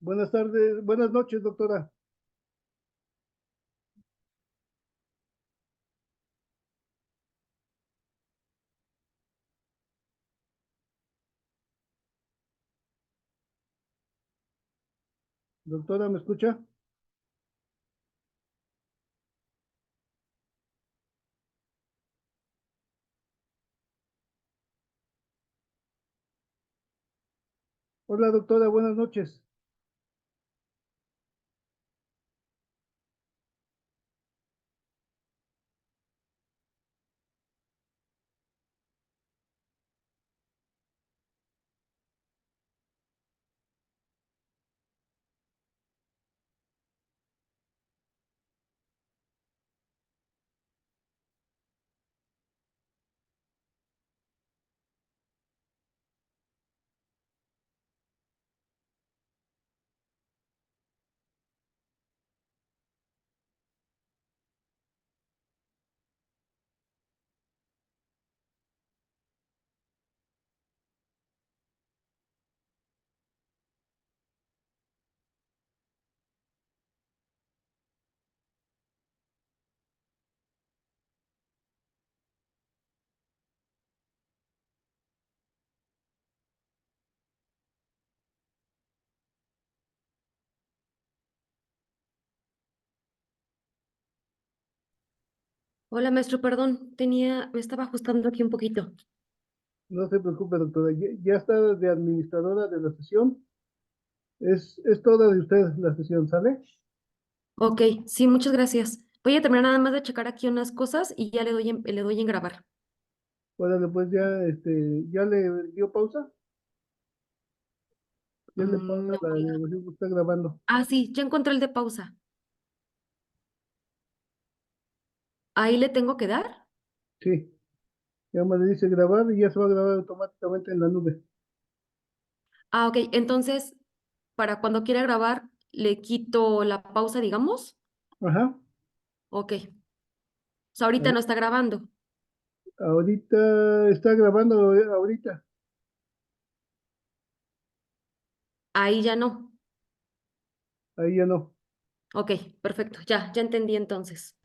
Buenas tardes, buenas noches, doctora. Doctora, ¿me escucha? Hola, doctora, buenas noches. Hola, maestro, perdón, me estaba ajustando aquí un poquito. No se preocupe, doctora. Ya está de administradora de la sesión. Es toda de usted la sesión, ¿sale? Ok, sí, muchas gracias. Voy a terminar nada más de checar aquí unas cosas y ya le doy en grabar. Órale, pues ya, ya le dio pausa. Ya le pausa No, la oiga. grabación que está grabando. Ah, sí, ya encontré el de pausa. ¿Ahí le tengo que dar? Sí, ya me le dice grabar y ya se va a grabar automáticamente en la nube. Ah, ok, entonces, para cuando quiera grabar, le quito la pausa, digamos. Ajá. Ok, o sea, A ahorita ver, no está grabando. ahorita está grabando, ahorita. Ahí ya no. Ahí ya no. Ok, perfecto, ya entendí entonces.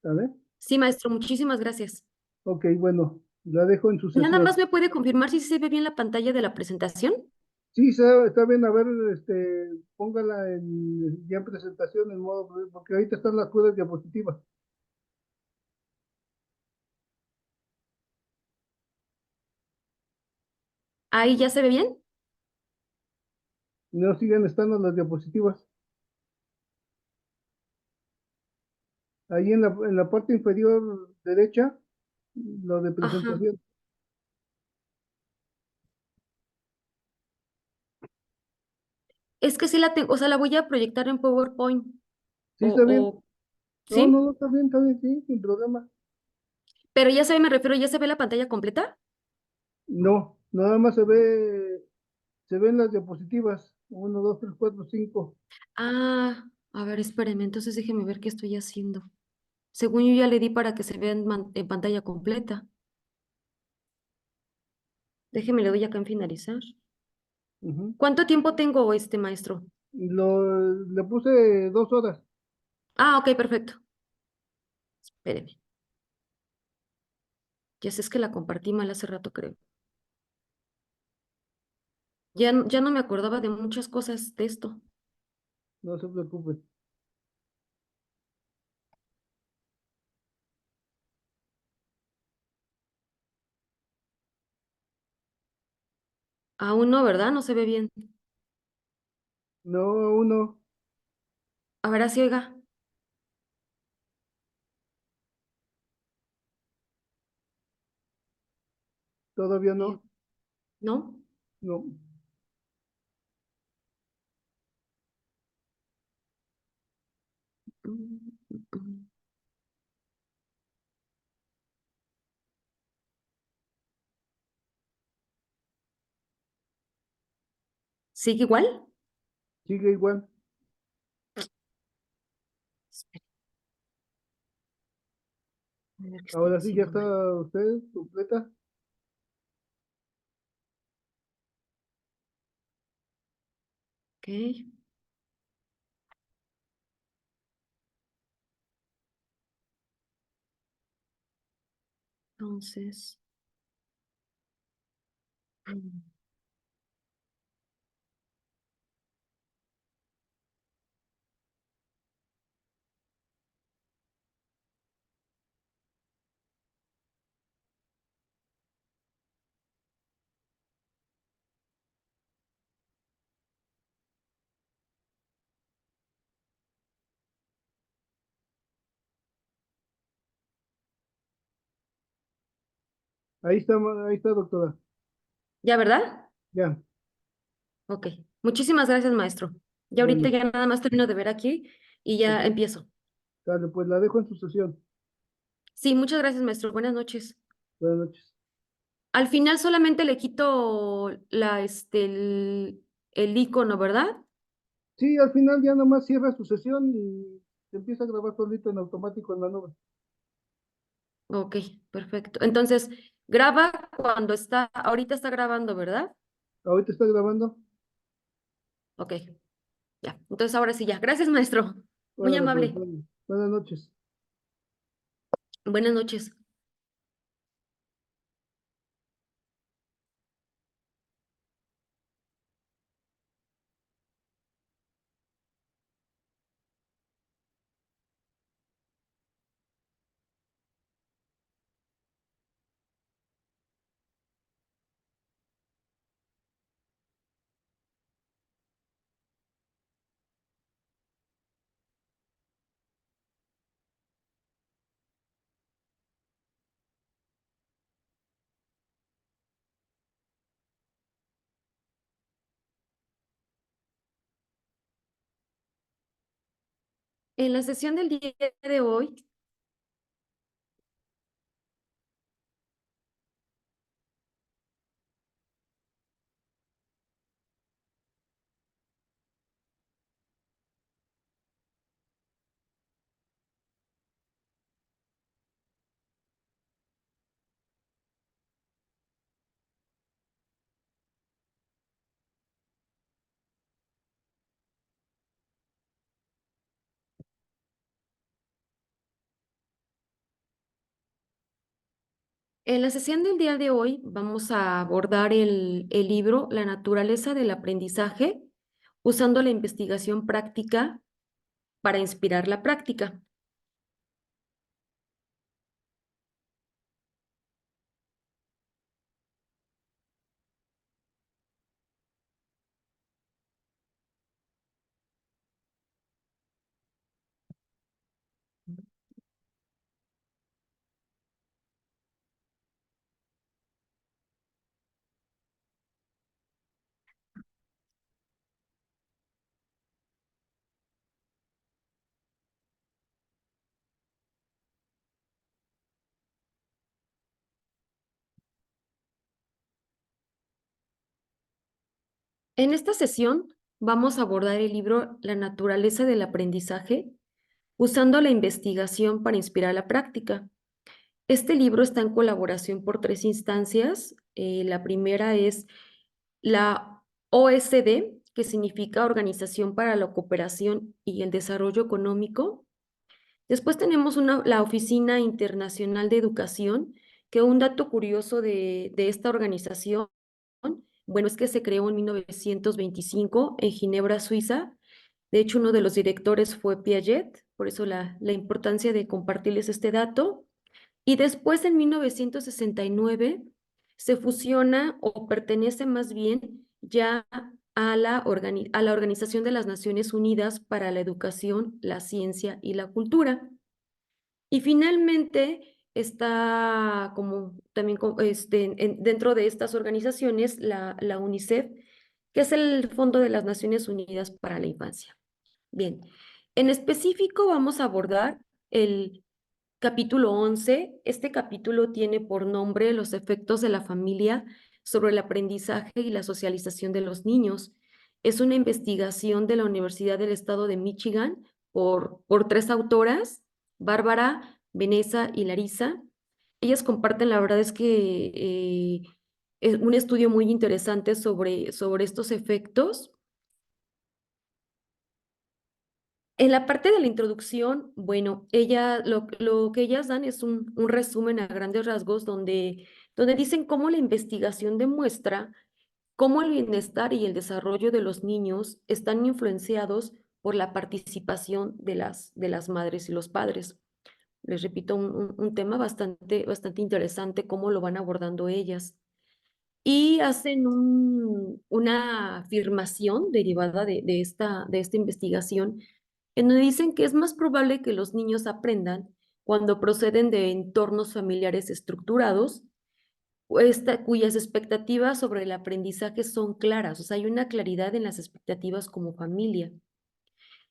¿Sale? Sí, maestro, muchísimas gracias. Ok, bueno, la dejo en su Nada sesión. más me puede confirmar si se ve bien la pantalla de la presentación. Sí, está bien, a ver, póngala ya en presentación en modo, porque ahorita están las puras diapositivas. Ahí ya se ve bien. No siguen estando las diapositivas. Ahí en la parte inferior derecha, lo de Ajá. presentación. Es que sí la tengo, o sea, la voy a proyectar en PowerPoint. Sí, está bien. No, no, ¿Sí? no, está bien, sí, sin problema. Pero ya se ve, me refiero, ¿ya se ve la pantalla completa? No, nada más se ven las diapositivas. Uno, dos, tres, cuatro, cinco. Ah, a ver, espéreme, entonces déjeme ver qué estoy haciendo. Según yo ya le di para que se vea en pantalla completa. Déjeme, le doy acá en finalizar. Ujú. ¿Cuánto tiempo tengo, maestro? Le puse 2 horas. Ah, ok, perfecto. Espéreme. Ya sé, es que la compartí mal hace rato, creo. Ya no me acordaba de muchas cosas de esto. No se preocupe. Aún no, ¿verdad? No se ve bien. No, uno, A ver, así, oiga. todavía Eh, no. ¿No? No. Mm, mm, mm. ¿Sigue igual? Sigue igual. Espere, a ver qué estoy Ahora sí, ya haciendo está mal. usted completa. Ok. Entonces, mm, Ahí está, doctora. ¿ya, verdad? Ya, Ok. Muchísimas gracias, maestro. Ya ahorita bueno, ya nada más termino de ver aquí y ok. ya empiezo. Dale, pues la dejo en su sesión. Sí, muchas gracias, maestro. Buenas noches. Buenas noches. Al final solamente le quito el icono, ¿verdad? Sí, al final ya nomás cierra su sesión y se empieza a grabar solito en automático en la nube. Ok, perfecto. Entonces, graba cuando ahorita está grabando, ¿verdad? Ahorita está grabando. Ok, ya. Entonces ahora sí, ya. Gracias, maestro. Muy Órale, pues, amable. bueno, buenas noches. Buenas noches. En la sesión del día de hoy, en la sesión del día de hoy vamos a abordar el libro La naturaleza del aprendizaje, usando la investigación práctica para inspirar la práctica. En esta sesión vamos a abordar el libro La naturaleza del aprendizaje, usando la investigación para inspirar la práctica. Este libro está en colaboración por tres instancias. La primera es la OSD, que significa Organización para la Cooperación y el Desarrollo Económico. Después tenemos la Oficina Internacional de Educación, que un dato curioso de esta organización, bueno, es que se creó en 1925 en Ginebra, Suiza. De hecho, uno de los directores fue Piaget, por eso la importancia de compartirles este dato. Y después, en 1969, se fusiona o pertenece más bien ya a la Organización de las Naciones Unidas para la Educación, la Ciencia y la Cultura. Y finalmente está como también dentro de estas organizaciones la UNICEF, que es el Fondo de las Naciones Unidas para la Infancia. Bien, en específico vamos a abordar el capítulo 11. Este capítulo tiene por nombre Los efectos de la familia sobre el aprendizaje y la socialización de los niños. Es una investigación de la Universidad del Estado de Michigan por tres autoras, Bárbara, Vanessa y Larisa. Ellas comparten, la verdad es que es un estudio muy interesante sobre estos efectos. En la parte de la introducción, bueno, lo que ellas dan es un resumen a grandes rasgos donde dicen cómo la investigación demuestra cómo el bienestar y el desarrollo de los niños están influenciados por la participación de las madres y los padres. Les repito, un tema bastante interesante, cómo lo van abordando ellas. Y hacen una afirmación derivada de esta investigación, en donde dicen que es más probable que los niños aprendan cuando proceden de entornos familiares estructurados, cuyas expectativas sobre el aprendizaje son claras, o sea, hay una claridad en las expectativas como familia.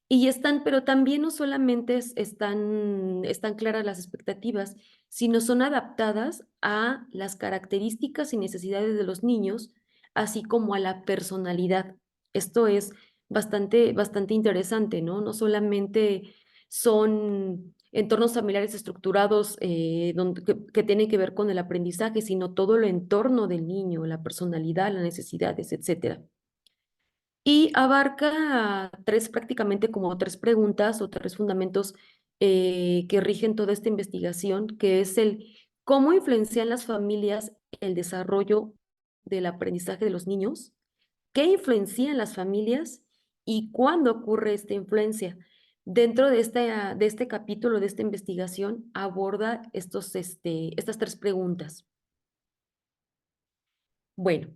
Y están, pero también no solamente están claras las expectativas, sino son adaptadas a las características y necesidades de los niños, así como a la personalidad. Esto es bastante interesante, ¿no? No solamente son entornos familiares estructurados que tienen que ver con el aprendizaje, sino todo el entorno del niño, la personalidad, las necesidades, etcétera. Y abarca prácticamente como tres preguntas o tres fundamentos que rigen toda esta investigación, que es el cómo influencian las familias el desarrollo del aprendizaje de los niños, qué influencian las familias y cuándo ocurre esta influencia. Dentro de este capítulo, de esta investigación, aborda estas tres preguntas. Bueno.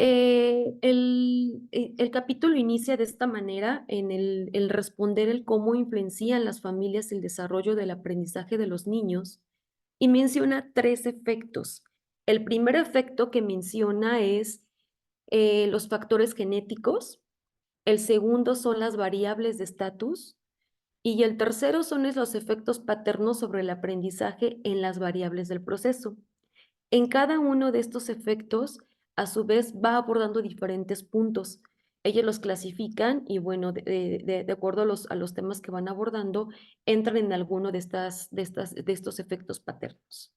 El capítulo inicia de esta manera en el responder el cómo influencian las familias el desarrollo del aprendizaje de los niños y menciona tres efectos. El primer efecto que menciona es los factores genéticos, el segundo son las variables de estatus y el tercero son los efectos paternos sobre el aprendizaje en las variables del proceso. En cada uno de estos efectos, a su vez, va abordando diferentes puntos. Ellos los clasifican y, bueno, de acuerdo a los temas que van abordando, entran en alguno de estos efectos paternos.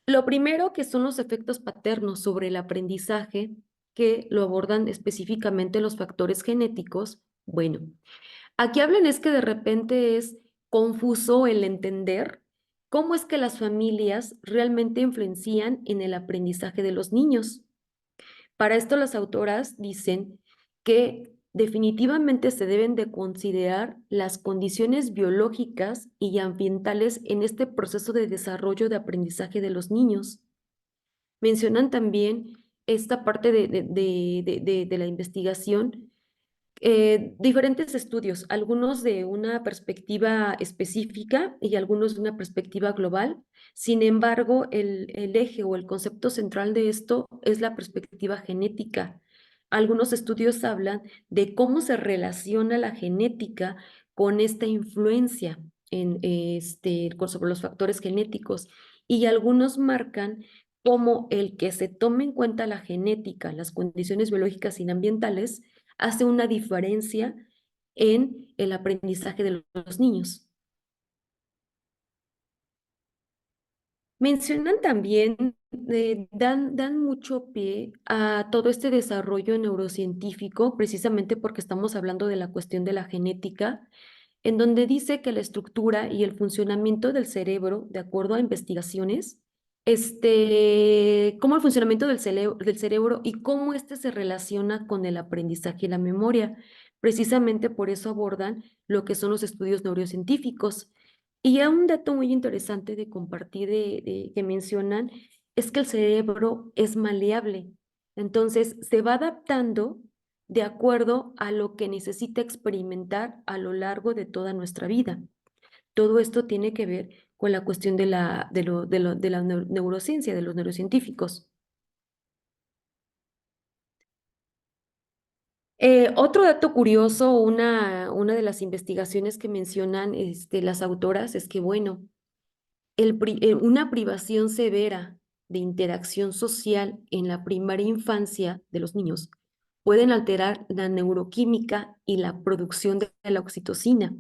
Lo primero que son los efectos paternos sobre el aprendizaje, que lo abordan específicamente los factores genéticos. Bueno, aquí hablan es que de repente es confuso el entender cómo es que las familias realmente influencian en el aprendizaje de los niños. Para esto las autoras dicen que definitivamente se deben de considerar las condiciones biológicas y ambientales en este proceso de desarrollo de aprendizaje de los niños. Mencionan también esta parte de la investigación, diferentes estudios, algunos de una perspectiva específica y algunos de una perspectiva global. Sin embargo, el eje o el concepto central de esto es la perspectiva genética. Algunos estudios hablan de cómo se relaciona la genética con esta influencia sobre los factores genéticos y algunos marcan como el que se tome en cuenta la genética, las condiciones biológicas y ambientales, hace una diferencia en el aprendizaje de los niños. Mencionan también, dan mucho pie a todo este desarrollo neurocientífico, precisamente porque estamos hablando de la cuestión de la genética, en donde dice que la estructura y el funcionamiento del cerebro, de acuerdo a investigaciones, cómo el funcionamiento del cerebro y cómo este se relaciona con el aprendizaje y la memoria. Precisamente por eso abordan lo que son los estudios neurocientíficos. Y hay un dato muy interesante de compartir que mencionan es que el cerebro es maleable. Entonces, se va adaptando de acuerdo a lo que necesita experimentar a lo largo de toda nuestra vida. Todo esto tiene que ver con la cuestión de la neurociencia, de los neurocientíficos. Otro dato curioso, una de las investigaciones que mencionan las autoras es que, bueno, una privación severa de interacción social en la primaria infancia de los niños pueden alterar la neuroquímica y la producción de la oxitocina.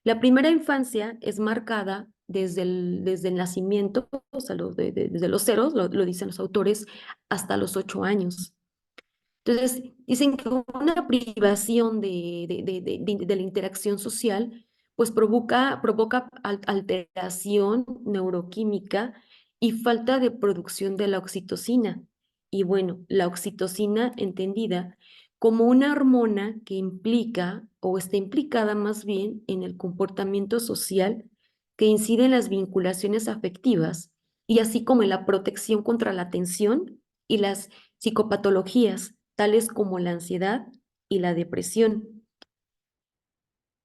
La primera infancia es marcada desde el nacimiento, o sea, desde los ceros, lo dicen los autores, hasta los 8 años. Entonces, dicen que una privación de la interacción social, pues provoca alteración neuroquímica y falta de producción de la oxitocina. Y bueno, la oxitocina entendida como una hormona que implica o está implicada más bien en el comportamiento social que incide en las vinculaciones afectivas y así como en la protección contra la tensión y las psicopatologías, tales como la ansiedad y la depresión.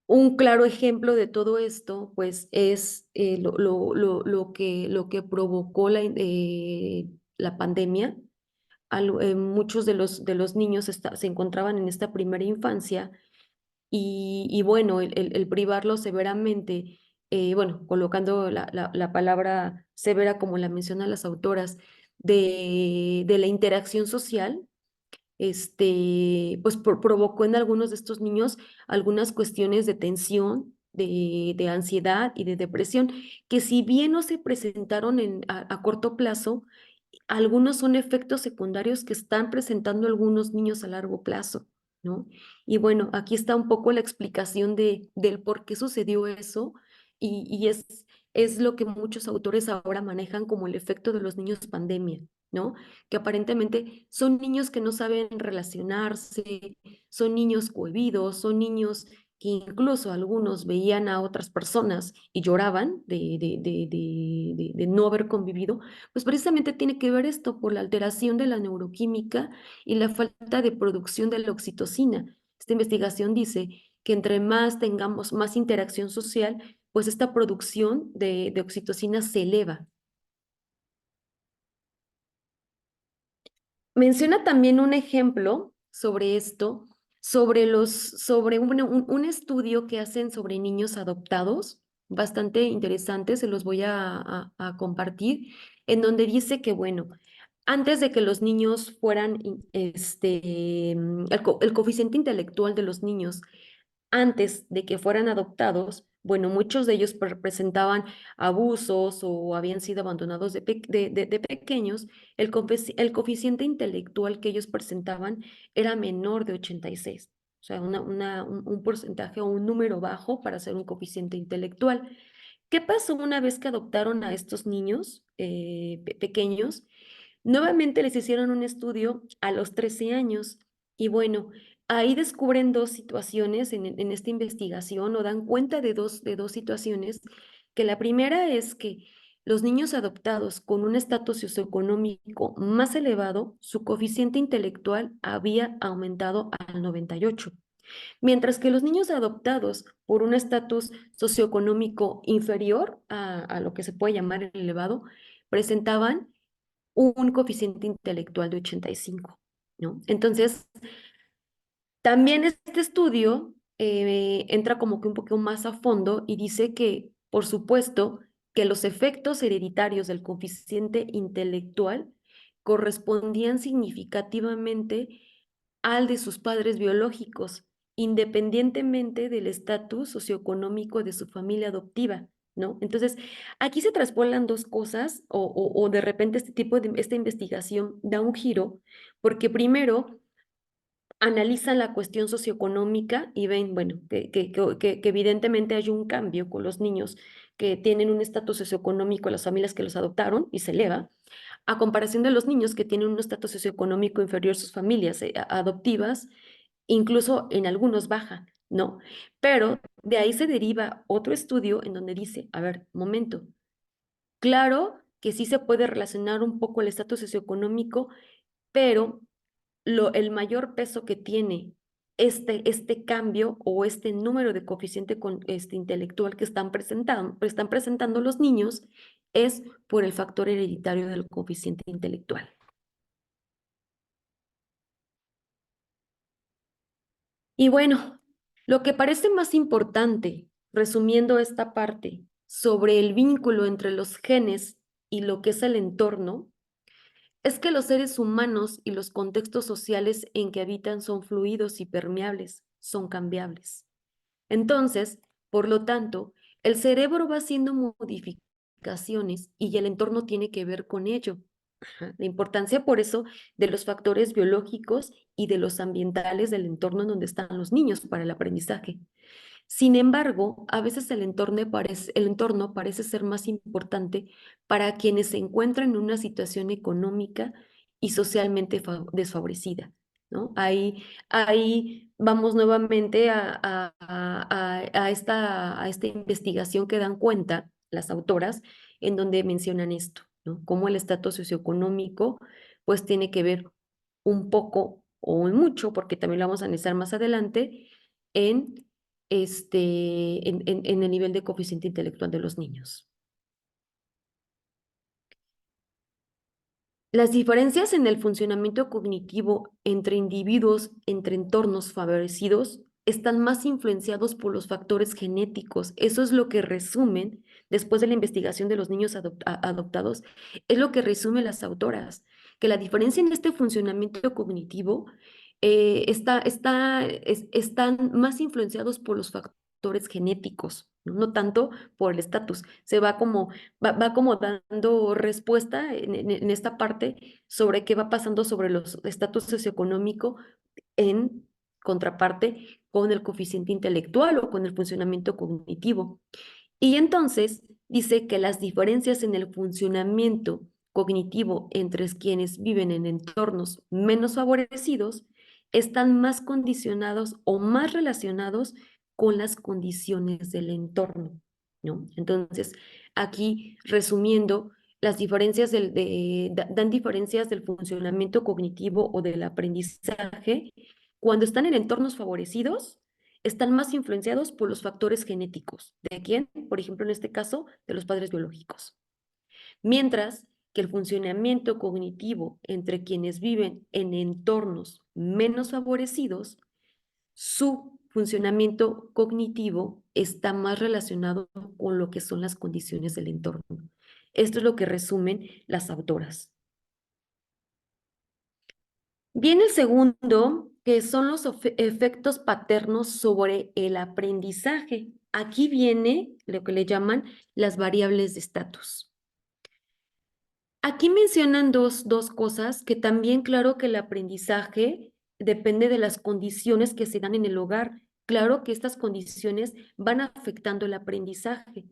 Un claro ejemplo de todo esto, pues, es lo que provocó la pandemia. Muchos de los niños se encontraban en esta primera infancia y bueno, el privarlos severamente, bueno, colocando la palabra severa como la mencionan las autoras, de la interacción social, pues provocó en algunos de estos niños algunas cuestiones de tensión, de ansiedad y de depresión, que si bien no se presentaron a corto plazo, algunos son efectos secundarios que están presentando algunos niños a largo plazo, ¿no? Y bueno, aquí está un poco la explicación del por qué sucedió eso y es lo que muchos autores ahora manejan como el efecto de los niños pandemia, ¿no? Que aparentemente son niños que no saben relacionarse, son niños cohibidos, son niños que incluso algunos veían a otras personas y lloraban de no haber convivido, pues precisamente tiene que ver esto por la alteración de la neuroquímica y la falta de producción de la oxitocina. Esta investigación dice que entre más tengamos más interacción social, pues esta producción de oxitocina se eleva. Menciona también un ejemplo sobre esto, sobre un estudio que hacen sobre niños adoptados, bastante interesante, se los voy a compartir, en donde dice que, bueno, antes de que los niños fueran, el coeficiente intelectual de los niños antes de que fueran adoptados, bueno, muchos de ellos presentaban abusos o habían sido abandonados de pequeños, el coeficiente intelectual que ellos presentaban era menor de 86, o sea, un porcentaje o un número bajo para ser un coeficiente intelectual. ¿Qué pasó una vez que adoptaron a estos niños pequeños? Nuevamente les hicieron un estudio a los 13 años y bueno, ahí descubren dos situaciones en esta investigación o dan cuenta de dos situaciones, que la primera es que los niños adoptados con un estatus socioeconómico más elevado, su coeficiente intelectual había aumentado al 98, mientras que los niños adoptados por un estatus socioeconómico inferior a lo que se puede llamar elevado, presentaban un coeficiente intelectual de 85, ¿no? Entonces, también este estudio entra como que un poco más a fondo y dice que, por supuesto, que los efectos hereditarios del coeficiente intelectual correspondían significativamente al de sus padres biológicos, independientemente del estatus socioeconómico de su familia adoptiva, ¿no? Entonces, aquí se traspolan dos cosas o de repente esta investigación da un giro, porque primero analizan la cuestión socioeconómica y ven, bueno, que evidentemente hay un cambio con los niños que tienen un estatus socioeconómico, las familias que los adoptaron y se eleva, a comparación de los niños que tienen un estatus socioeconómico inferior a sus familias adoptivas, incluso en algunos baja, ¿no? Pero de ahí se deriva otro estudio en donde dice, a ver, momento, claro que sí se puede relacionar un poco el estatus socioeconómico, pero el mayor peso que tiene este cambio o este número de coeficiente intelectual que están presentando los niños es por el factor hereditario del coeficiente intelectual. Y bueno, lo que parece más importante, resumiendo esta parte, sobre el vínculo entre los genes y lo que es el entorno, es que los seres humanos y los contextos sociales en que habitan son fluidos y permeables, son cambiables. Entonces, por lo tanto, el cerebro va haciendo modificaciones y el entorno tiene que ver con ello. Ajá. La importancia por eso de los factores biológicos y de los ambientales del entorno en donde están los niños para el aprendizaje. Sin embargo, a veces el entorno parece ser más importante para quienes se encuentran en una situación económica y socialmente desfavorecida, ¿no? Ahí vamos nuevamente a esta investigación que dan cuenta las autoras, en donde mencionan esto, ¿no? Cómo el estatus socioeconómico, pues tiene que ver un poco o mucho, porque también lo vamos a analizar más adelante, en en el nivel de coeficiente intelectual de los niños. Las diferencias en el funcionamiento cognitivo entre individuos, entre entornos favorecidos, están más influenciados por los factores genéticos. Eso es lo que resumen, después de la investigación de los niños adoptados, es lo que resumen las autoras, que la diferencia en este funcionamiento cognitivo están más influenciados por los factores genéticos, ¿no? No tanto por el estatus. Va como dando respuesta en esta parte sobre qué va pasando sobre los estatus socioeconómico en contraparte con el coeficiente intelectual o con el funcionamiento cognitivo. Y entonces dice que las diferencias en el funcionamiento cognitivo entre quienes viven en entornos menos favorecidos están más condicionados o más relacionados con las condiciones del entorno, ¿no? Entonces, aquí resumiendo, las diferencias dan diferencias del funcionamiento cognitivo o del aprendizaje cuando están en entornos favorecidos, están más influenciados por los factores genéticos. ¿De quién? Por ejemplo, en este caso, de los padres biológicos. Mientras que el funcionamiento cognitivo entre quienes viven en entornos menos favorecidos, su funcionamiento cognitivo está más relacionado con lo que son las condiciones del entorno. Esto es lo que resumen las autoras. Viene el segundo, que son los efectos paternos sobre el aprendizaje. Aquí viene lo que le llaman las variables de estatus. Aquí mencionan dos cosas que también, claro que el aprendizaje depende de las condiciones que se dan en el hogar. Claro que estas condiciones van afectando el aprendizaje.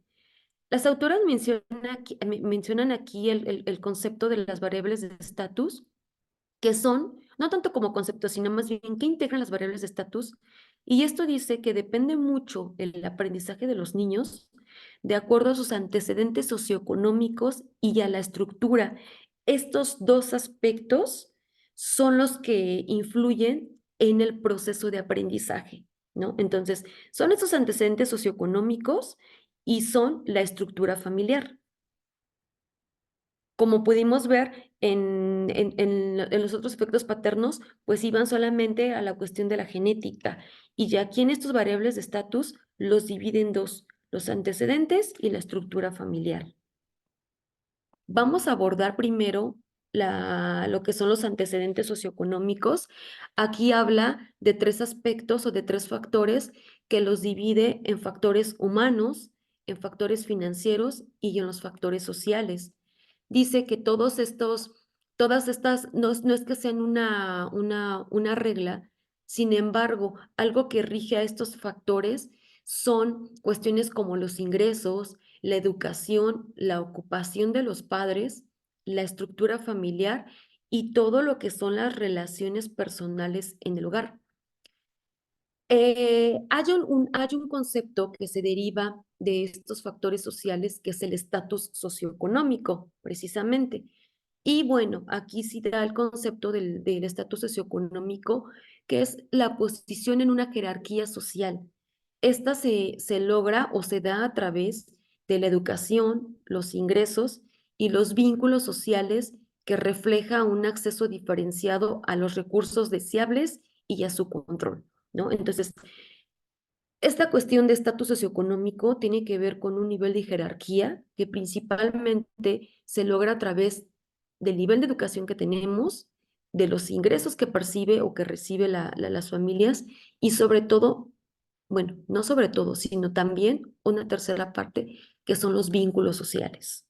Las autoras mencionan aquí el concepto de las variables de estatus, que son, no tanto como conceptos, sino más bien que integran las variables de estatus. Y esto dice que depende mucho el aprendizaje de los niños de acuerdo a sus antecedentes socioeconómicos y a la estructura. Estos dos aspectos son los que influyen en el proceso de aprendizaje, ¿no? Entonces, son estos antecedentes socioeconómicos y son la estructura familiar. Como pudimos ver en los otros efectos paternos, pues iban solamente a la cuestión de la genética. Y ya aquí en estos variables de estatus los divide en dos, los antecedentes y la estructura familiar. Vamos a abordar primero lo que son los antecedentes socioeconómicos. Aquí habla de tres aspectos o de tres factores que los divide en factores humanos, en factores financieros y en los factores sociales. Dice que todas estas, no es que sean una regla, sin embargo, algo que rige a estos factores son cuestiones como los ingresos, la educación, la ocupación de los padres, la estructura familiar y todo lo que son las relaciones personales en el hogar. Hay un concepto que se deriva de estos factores sociales, que es el estatus socioeconómico, precisamente. Y bueno, aquí sí da el concepto del estatus socioeconómico, que es la posición en una jerarquía social. Esta se logra o se da a través de la educación, los ingresos y los vínculos sociales que refleja un acceso diferenciado a los recursos deseables y a su control, ¿no? Entonces, esta cuestión de estatus socioeconómico tiene que ver con un nivel de jerarquía que principalmente se logra a través del nivel de educación que tenemos, de los ingresos que percibe o que recibe las familias y sobre todo, bueno, no sobre todo, sino también una tercera parte que son los vínculos sociales.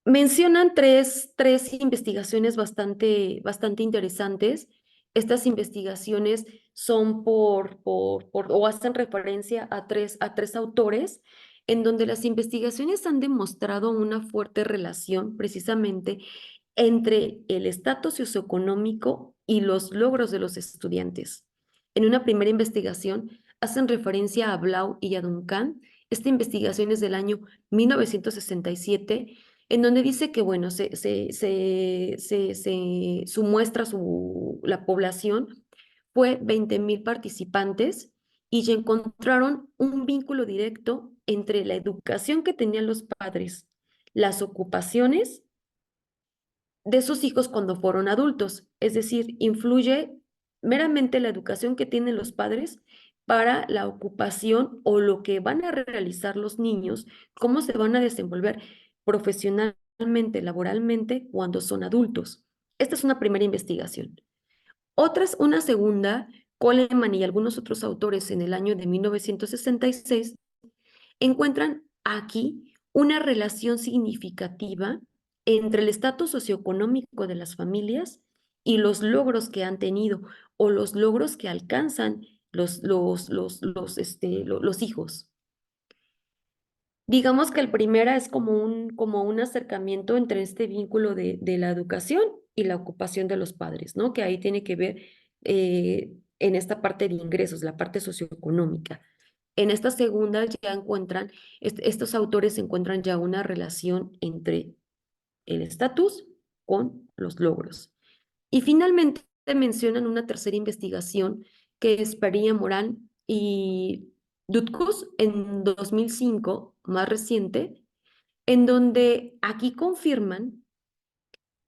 Mencionan tres investigaciones bastante interesantes. Estas investigaciones son o hacen referencia a tres autores, en donde las investigaciones han demostrado una fuerte relación precisamente entre el estatus socioeconómico y los logros de los estudiantes. En una primera investigación hacen referencia a Blau y a Duncan. Esta investigación es del año 1967, en donde dice que, bueno, su muestra, la población fue 20,000 participantes y ya encontraron un vínculo directo entre la educación que tenían los padres, las ocupaciones de sus hijos cuando fueron adultos. Es decir, influye meramente la educación que tienen los padres para la ocupación o lo que van a realizar los niños, cómo se van a desenvolver profesionalmente, laboralmente, cuando son adultos. Esta es una primera investigación. Una segunda, Coleman y algunos otros autores en el año de 1966 encuentran aquí una relación significativa entre el estatus socioeconómico de las familias y los logros que han tenido o los logros que alcanzan los hijos. Digamos que el primera es como un acercamiento entre este vínculo de la educación y la ocupación de los padres, ¿no? Que ahí tiene que ver en esta parte de ingresos, la parte socioeconómica. En esta segunda ya encuentran, estos autores encuentran ya una relación entre el estatus con los logros. Y finalmente mencionan una tercera investigación que es Peria Morán y Dutkus en 2005, más reciente, en donde aquí confirman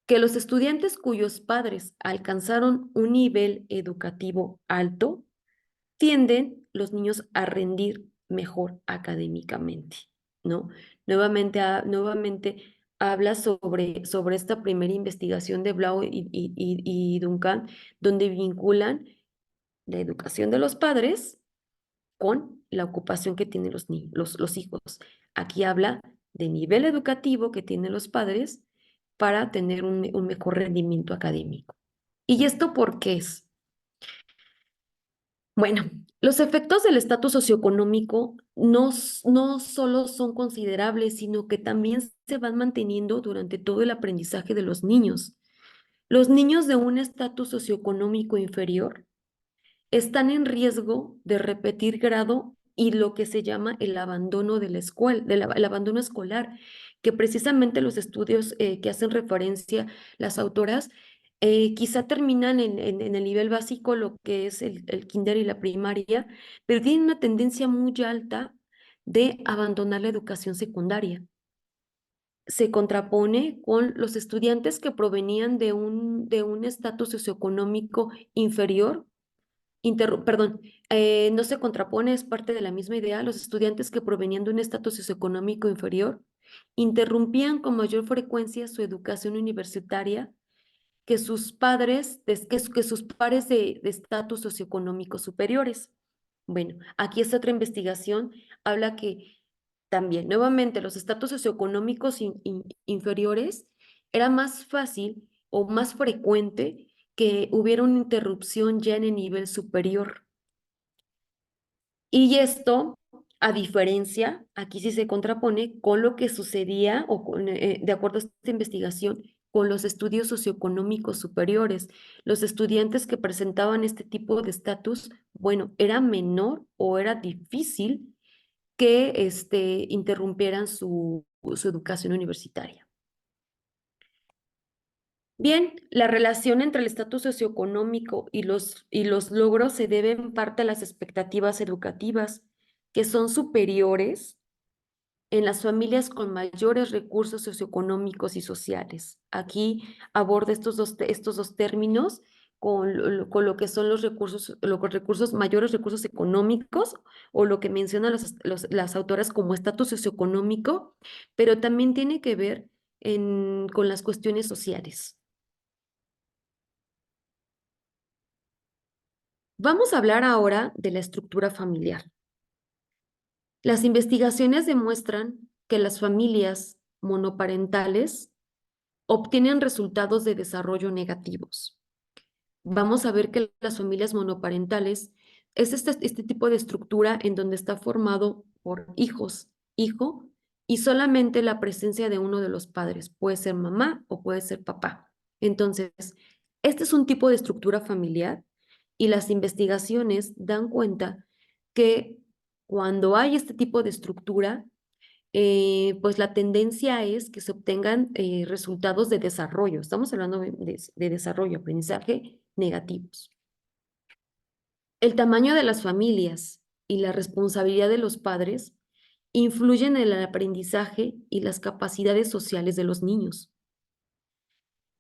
que los estudiantes cuyos padres alcanzaron un nivel educativo alto tienden los niños a rendir mejor académicamente, ¿no? Nuevamente habla sobre esta primera investigación de Blau y Duncan, donde vinculan la educación de los padres con la ocupación que tienen los hijos. Aquí habla de nivel educativo que tienen los padres para tener un mejor rendimiento académico. ¿Y esto por qué es? Bueno, los efectos del estatus socioeconómico no solo son considerables, sino que también se van manteniendo durante todo el aprendizaje de los niños. Los niños de un estatus socioeconómico inferior están en riesgo de repetir grado y lo que se llama el abandono de la escuela, el abandono escolar, que precisamente los estudios que hacen referencia las autoras quizá terminan en el nivel básico, lo que es el kinder y la primaria, pero tienen una tendencia muy alta de abandonar la educación secundaria. Se contrapone con los estudiantes que provenían de un estatus socioeconómico inferior. Perdón, no se contrapone, es parte de la misma idea. Los estudiantes que provenían de un estatus socioeconómico inferior interrumpían con mayor frecuencia su educación universitaria que sus padres, que sus pares de estatus socioeconómico superiores. Bueno, aquí esta otra investigación habla que también, nuevamente, los estatus socioeconómicos inferiores era más fácil o más frecuente que hubiera una interrupción ya en el nivel superior. Y esto, a diferencia, aquí sí se contrapone con lo que sucedía, de acuerdo a esta investigación, con los estudios socioeconómicos superiores. Los estudiantes que presentaban este tipo de estatus, bueno, era menor o era difícil que interrumpieran su educación universitaria. Bien, la relación entre el estatus socioeconómico y los logros se debe en parte a las expectativas educativas, que son superiores en las familias con mayores recursos socioeconómicos y sociales. Aquí aborda estos dos términos con lo que son mayores recursos económicos o lo que mencionan las autoras como estatus socioeconómico, pero también tiene que ver con las cuestiones sociales. Vamos a hablar ahora de la estructura familiar. Las investigaciones demuestran que las familias monoparentales obtienen resultados de desarrollo negativos. Vamos a ver que las familias monoparentales es este tipo de estructura en donde está formado por hijos, hijo, y solamente la presencia de uno de los padres. Puede ser mamá o puede ser papá. Entonces, este es un tipo de estructura familiar y las investigaciones dan cuenta que cuando hay este tipo de estructura, pues la tendencia es que se obtengan resultados de desarrollo. Estamos hablando de desarrollo, aprendizaje negativos. El tamaño de las familias y la responsabilidad de los padres influyen en el aprendizaje y las capacidades sociales de los niños.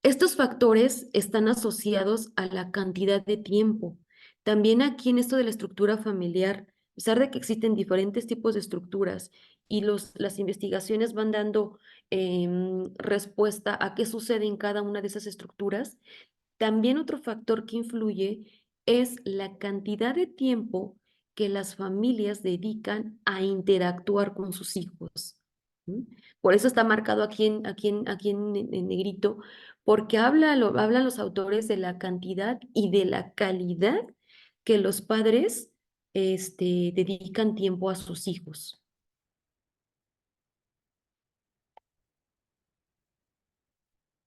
Estos factores están asociados a la cantidad de tiempo. También aquí en esto de la estructura familiar, a pesar de que existen diferentes tipos de estructuras y las investigaciones van dando respuesta a qué sucede en cada una de esas estructuras, también otro factor que influye es la cantidad de tiempo que las familias dedican a interactuar con sus hijos. ¿Mm? Por eso está marcado aquí en negrito, porque hablan los autores de la cantidad y de la calidad que los padres dedican tiempo a sus hijos.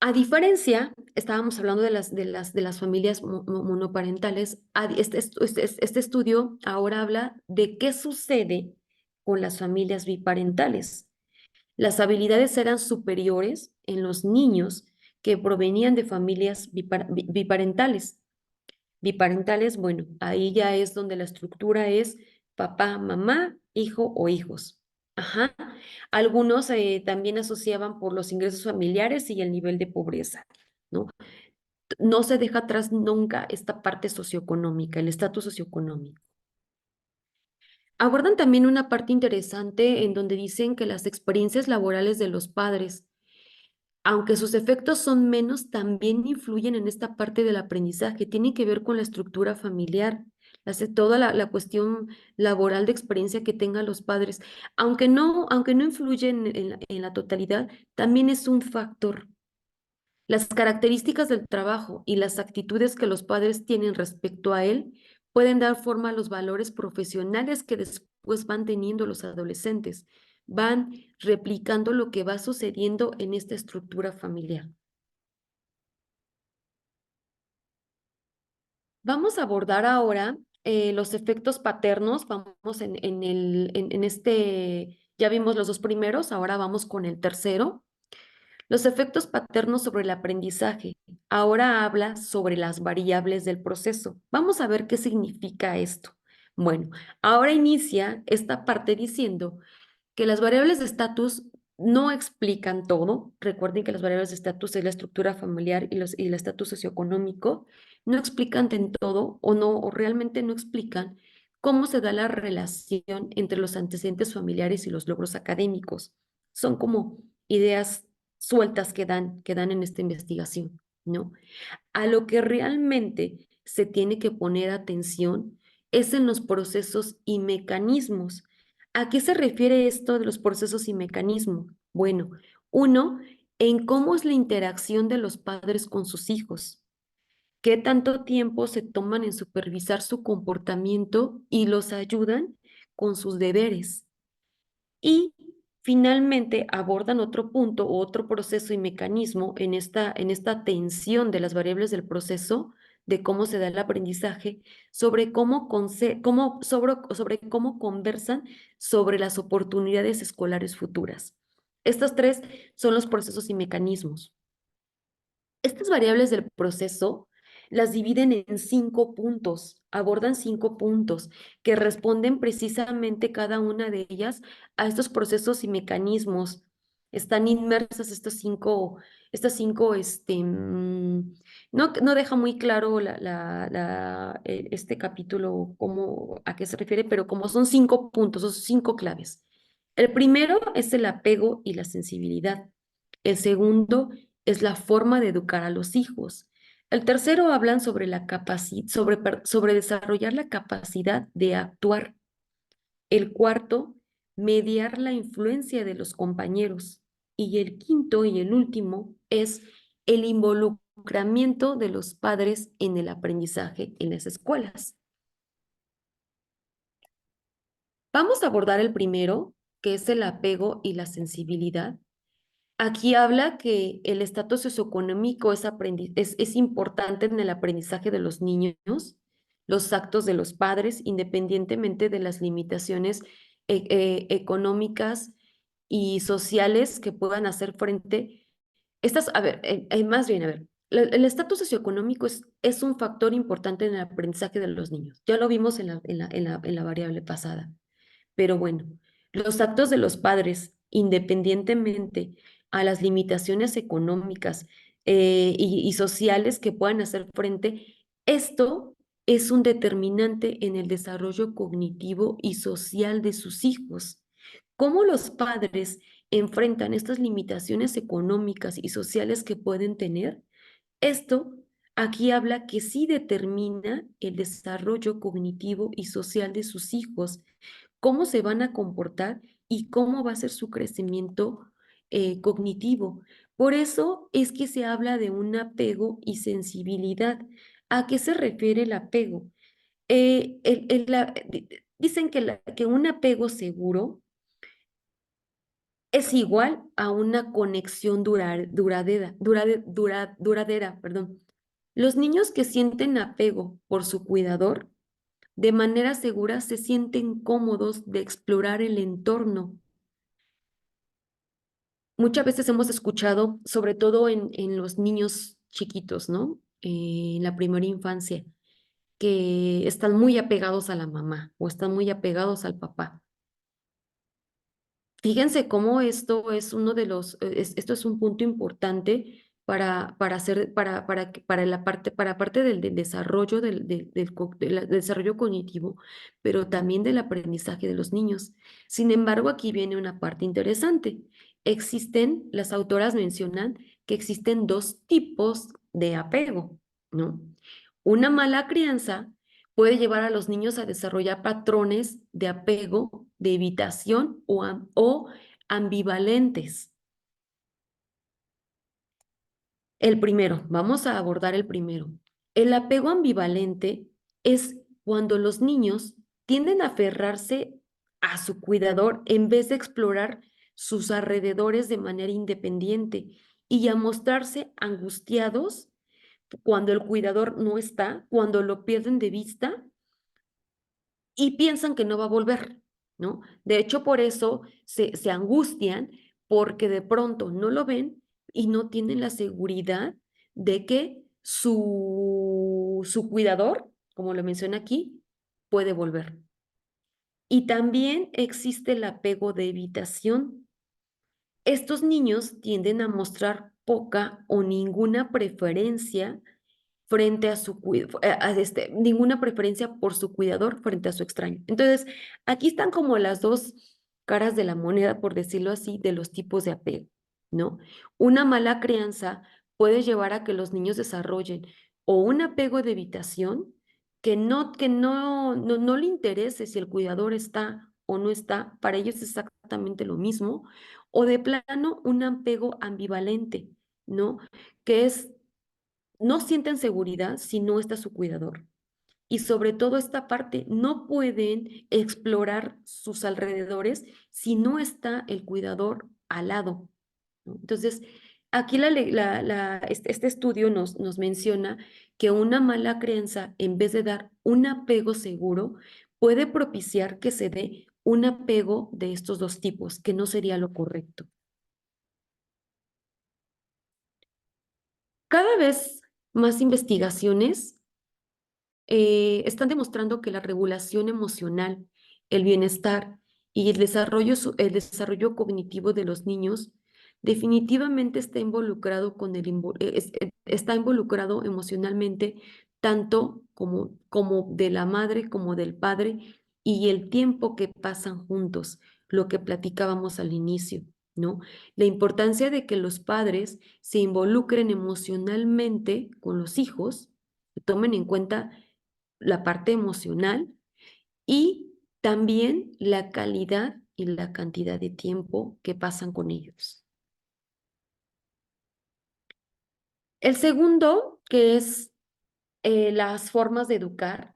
A diferencia, estábamos hablando de las familias monoparentales, este estudio ahora habla de qué sucede con las familias biparentales. Las habilidades eran superiores en los niños que provenían de familias biparentales. Biparentales, bueno, ahí ya es donde la estructura es papá, mamá, hijo o hijos. Ajá. Algunos también asociaban por los ingresos familiares y el nivel de pobreza, ¿no? No se deja atrás nunca esta parte socioeconómica, el estatus socioeconómico. Abordan también una parte interesante en donde dicen que las experiencias laborales de los padres, aunque sus efectos son menos, también influyen en esta parte del aprendizaje. Tiene que ver con la estructura familiar, toda la cuestión laboral de experiencia que tengan los padres. Aunque no influye en la totalidad, también es un factor. Las características del trabajo y las actitudes que los padres tienen respecto a él pueden dar forma a los valores profesionales que después van teniendo los adolescentes. Van replicando lo que va sucediendo en esta estructura familiar. Vamos a abordar ahora los efectos paternos. Vamos ya vimos los dos primeros, ahora vamos con el tercero. Los efectos paternos sobre el aprendizaje. Ahora habla sobre las variables del proceso. Vamos a ver qué significa esto. Bueno, ahora inicia esta parte diciendo que las variables de estatus no explican todo. Recuerden que las variables de estatus es la estructura familiar y el estatus socioeconómico. No explican en todo o realmente no explican cómo se da la relación entre los antecedentes familiares y los logros académicos. Son como ideas sueltas que dan en esta investigación, ¿no? A lo que realmente se tiene que poner atención es en los procesos y mecanismos. ¿A qué se refiere esto de los procesos y mecanismos? Bueno, uno, en cómo es la interacción de los padres con sus hijos. ¿Qué tanto tiempo se toman en supervisar su comportamiento y los ayudan con sus deberes? Y finalmente abordan otro punto o otro proceso y mecanismo en esta tensión de las variables del proceso, de cómo se da el aprendizaje, sobre cómo conversan sobre las oportunidades escolares futuras. Estos tres son los procesos y mecanismos. Estas variables del proceso las dividen en 5 puntos, abordan 5 puntos que responden precisamente cada una de ellas a estos procesos y mecanismos. Están inmersas no deja muy claro este capítulo a qué se refiere, pero como son 5 puntos, son 5 claves. El primero es el apego y la sensibilidad. El segundo es la forma de educar a los hijos. El tercero hablan sobre sobre desarrollar la capacidad de actuar. El cuarto, mediar la influencia de los compañeros. Y el quinto y el último es el involucramiento de los padres en el aprendizaje en las escuelas. Vamos a abordar el primero, que es el apego y la sensibilidad. Aquí habla que el estatus socioeconómico es importante en el aprendizaje de los niños, los actos de los padres, independientemente de las limitaciones económicas y sociales que puedan hacer frente. A ver, más bien, a ver, el estatus socioeconómico es un factor importante en el aprendizaje de los niños. Ya lo vimos en la variable pasada. Pero bueno, los actos de los padres, independientemente a las limitaciones económicas y sociales que puedan hacer frente, esto es un determinante en el desarrollo cognitivo y social de sus hijos. ¿Cómo los padres enfrentan estas limitaciones económicas y sociales que pueden tener? Esto aquí habla que sí determina el desarrollo cognitivo y social de sus hijos, cómo se van a comportar y cómo va a ser su crecimiento cognitivo. Por eso es que se habla de un apego y sensibilidad. ¿A qué se refiere el apego? Dicen que un apego seguro es igual a una conexión duradera, perdón. Los niños que sienten apego por su cuidador, de manera segura se sienten cómodos de explorar el entorno. Muchas veces hemos escuchado, sobre todo en los niños chiquitos, ¿no? En la primera infancia, que están muy apegados a la mamá o están muy apegados al papá. Fíjense cómo esto es uno de esto es un punto importante para parte del desarrollo del desarrollo cognitivo, pero también del aprendizaje de los niños. Sin embargo, aquí viene una parte interesante. Las autoras mencionan que existen dos tipos de apego, ¿no? Una mala crianza puede llevar a los niños a desarrollar patrones de apego, de evitación o ambivalentes. El primero, vamos a abordar el primero. El apego ambivalente es cuando los niños tienden a aferrarse a su cuidador en vez de explorar sus alrededores de manera independiente y a mostrarse angustiados cuando el cuidador no está, cuando lo pierden de vista y piensan que no va a volver, ¿no? De hecho, por eso se angustian porque de pronto no lo ven y no tienen la seguridad de que su cuidador, como lo menciona aquí, puede volver. Y también existe el apego de evitación. Estos niños tienden a mostrar poca o ninguna preferencia frente a ninguna preferencia por su cuidador frente a su extraño. Entonces, aquí están como las dos caras de la moneda, por decirlo así, de los tipos de apego, ¿no? Una mala crianza puede llevar a que los niños desarrollen o un apego de evitación que no le interese si el cuidador está o no está, para ellos es exactamente lo mismo, o de plano un apego ambivalente, ¿no? Que es no sienten seguridad si no está su cuidador. Y sobre todo esta parte, no pueden explorar sus alrededores si no está el cuidador al lado, ¿no? Entonces, aquí este estudio nos menciona que una mala crianza, en vez de dar un apego seguro, puede propiciar que se dé un apego de estos dos tipos, que no sería lo correcto. Cada vez más investigaciones están demostrando que la regulación emocional, el bienestar y el desarrollo cognitivo de los niños definitivamente está involucrado está involucrado emocionalmente tanto como de la madre como del padre y el tiempo que pasan juntos, lo que platicábamos al inicio, ¿no? La importancia de que los padres se involucren emocionalmente con los hijos, tomen en cuenta la parte emocional y también la calidad y la cantidad de tiempo que pasan con ellos. El segundo, que es las formas de educar.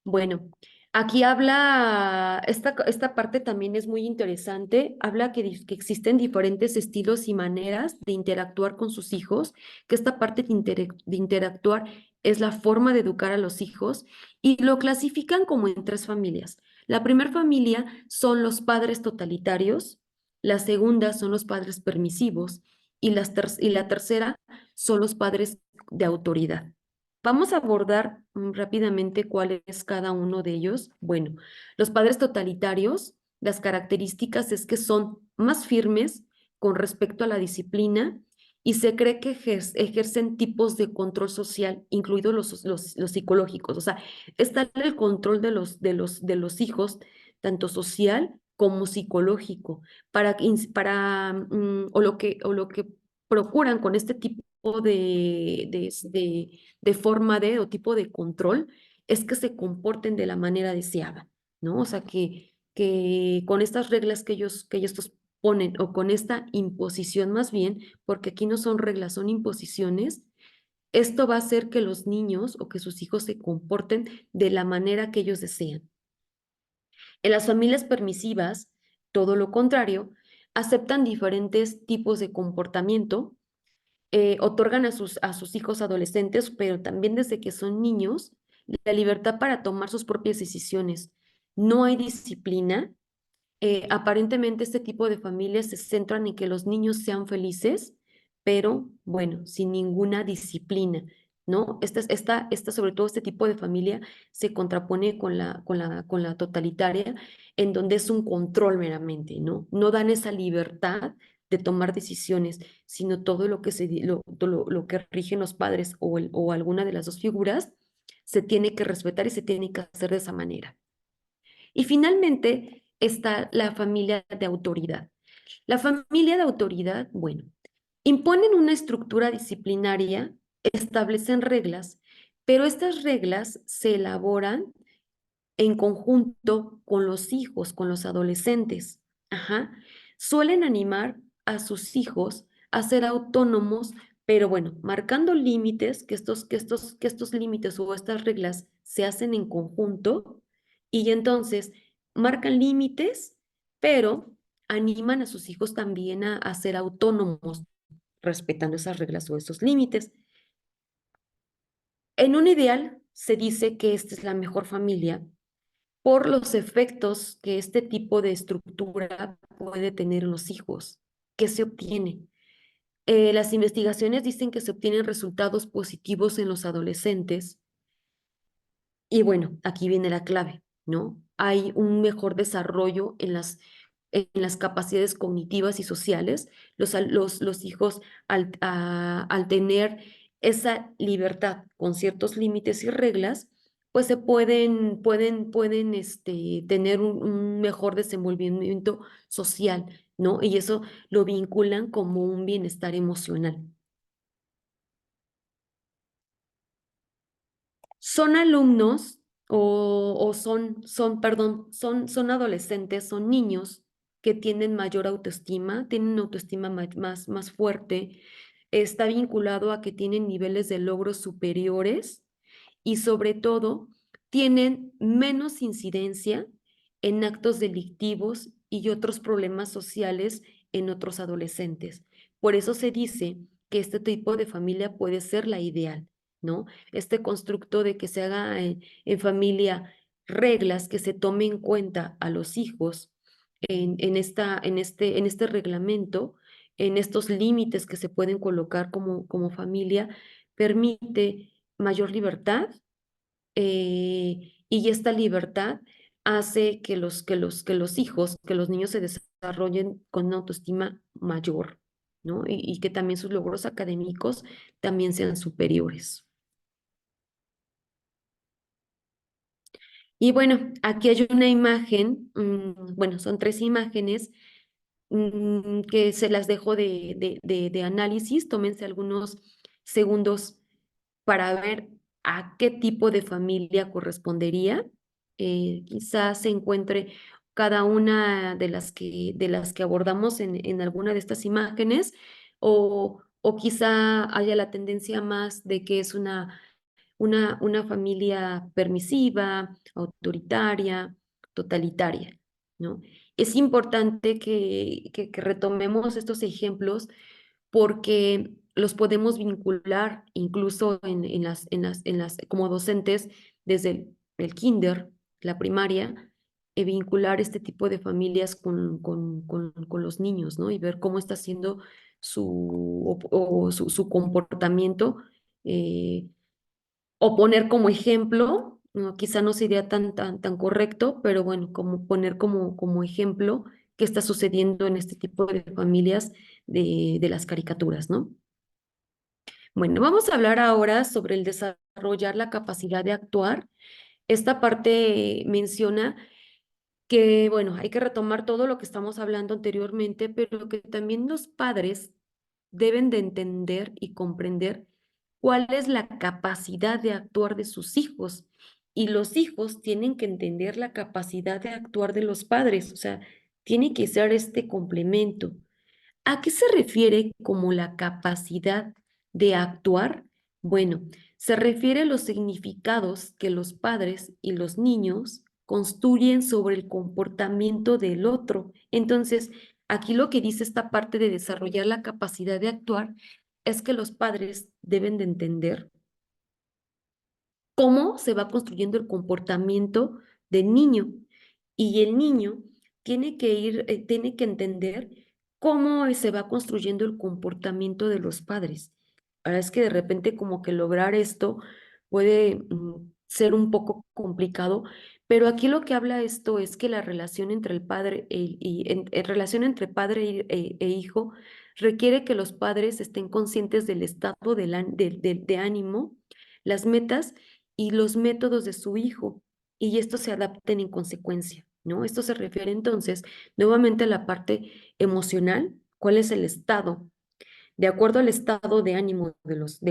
Bueno, aquí habla, esta parte también es muy interesante, habla que existen diferentes estilos y maneras de interactuar con sus hijos, que esta parte de interactuar es la forma de educar a los hijos y lo clasifican como en tres familias. La primera familia son los padres totalitarios, la segunda son los padres permisivos y la tercera son los padres de autoridad. Vamos a abordar rápidamente cuál es cada uno de ellos. Bueno, los padres totalitarios, las características es que son más firmes con respecto a la disciplina y se cree que ejercen tipos de control social, incluidos los psicológicos. O sea, está el control de los hijos, tanto social como psicológico, o lo que procuran con este tipo de forma de o tipo de control es que se comporten de la manera deseada, ¿no? O sea, que con estas reglas que ellos ponen o con esta imposición más bien, porque aquí no son reglas, son imposiciones, esto va a hacer que los niños o que sus hijos se comporten de la manera que ellos desean. En las familias permisivas, todo lo contrario, aceptan diferentes tipos de comportamiento, otorgan a sus hijos adolescentes, pero también desde que son niños, la libertad para tomar sus propias decisiones. No hay disciplina. Aparentemente este tipo de familias se centran en que los niños sean felices, pero bueno, sin ninguna disciplina, ¿no? Sobre todo este tipo de familia se contrapone con la totalitaria, en donde es un control meramente, ¿no? No dan esa libertad de tomar decisiones, sino todo lo que rigen los padres o alguna de las dos figuras se tiene que respetar y se tiene que hacer de esa manera. Y finalmente está la familia de autoridad. La familia de autoridad, bueno, imponen una estructura disciplinaria, establecen reglas, pero estas reglas se elaboran en conjunto con los hijos, con los adolescentes. Ajá. Suelen animar a sus hijos a ser autónomos, pero bueno, marcando límites, que estos límites o estas reglas se hacen en conjunto y entonces marcan límites, pero animan a sus hijos también a ser autónomos, respetando esas reglas o esos límites. En un ideal se dice que esta es la mejor familia por los efectos que este tipo de estructura puede tener en los hijos. ¿Qué se obtiene? Las investigaciones dicen que se obtienen resultados positivos en los adolescentes y bueno, aquí viene la clave, ¿no? Hay un mejor desarrollo en las capacidades cognitivas y sociales. Los hijos, al tener esa libertad con ciertos límites y reglas, pues pueden tener un mejor desenvolvimiento social, ¿no? Y eso lo vinculan como un bienestar emocional. Son alumnos son adolescentes, son niños que tienen mayor autoestima, tienen una autoestima más fuerte, está vinculado a que tienen niveles de logros superiores y sobre todo tienen menos incidencia en actos delictivos y otros problemas sociales en otros adolescentes. Por eso se dice que este tipo de familia puede ser la ideal, ¿no? Este constructo de que se haga en familia reglas que se tome en cuenta a los hijos en este reglamento, en estos límites que se pueden colocar como familia, permite mayor libertad, y esta libertad hace que los hijos, que los niños se desarrollen con una autoestima mayor, ¿no? Y que también sus logros académicos también sean superiores. Y bueno, aquí hay una imagen, bueno, son tres imágenes que se las dejo de análisis. Tómense algunos segundos para ver a qué tipo de familia correspondería. Quizás se encuentre cada una de las que abordamos en alguna de estas imágenes o, o quizá haya la tendencia más de que es una familia permisiva, autoritaria, totalitaria, ¿no? Es importante que retomemos estos ejemplos porque los podemos vincular incluso como docentes desde el kinder, la primaria, vincular este tipo de familias con los niños, ¿no? Y ver cómo está siendo su comportamiento, eh, o poner como ejemplo, ¿no? Quizá no sería tan correcto, pero bueno, como poner como ejemplo qué está sucediendo en este tipo de familias de las caricaturas, ¿no? Bueno, vamos a hablar ahora sobre el desarrollar la capacidad de actuar. Esta parte menciona que, bueno, hay que retomar todo lo que estamos hablando anteriormente, pero que también los padres deben de entender y comprender cuál es la capacidad de actuar de sus hijos. Y los hijos tienen que entender la capacidad de actuar de los padres, o sea, tiene que ser este complemento. ¿A qué se refiere como la capacidad de actuar? Bueno, se refiere a los significados que los padres y los niños construyen sobre el comportamiento del otro. Entonces, aquí lo que dice esta parte de desarrollar la capacidad de actuar es que los padres deben de entender cómo se va construyendo el comportamiento del niño. Y el niño tiene que entender cómo se va construyendo el comportamiento de los padres. Ahora es que de repente como que lograr esto puede ser un poco complicado, pero aquí lo que habla esto es que la relación entre el padre relación entre padre e hijo requiere que los padres estén conscientes del estado de ánimo, las metas y los métodos de su hijo, y estos se adapten en consecuencia, ¿no? Esto se refiere entonces nuevamente a la parte emocional, cuál es el estado, de acuerdo al estado de ánimo de los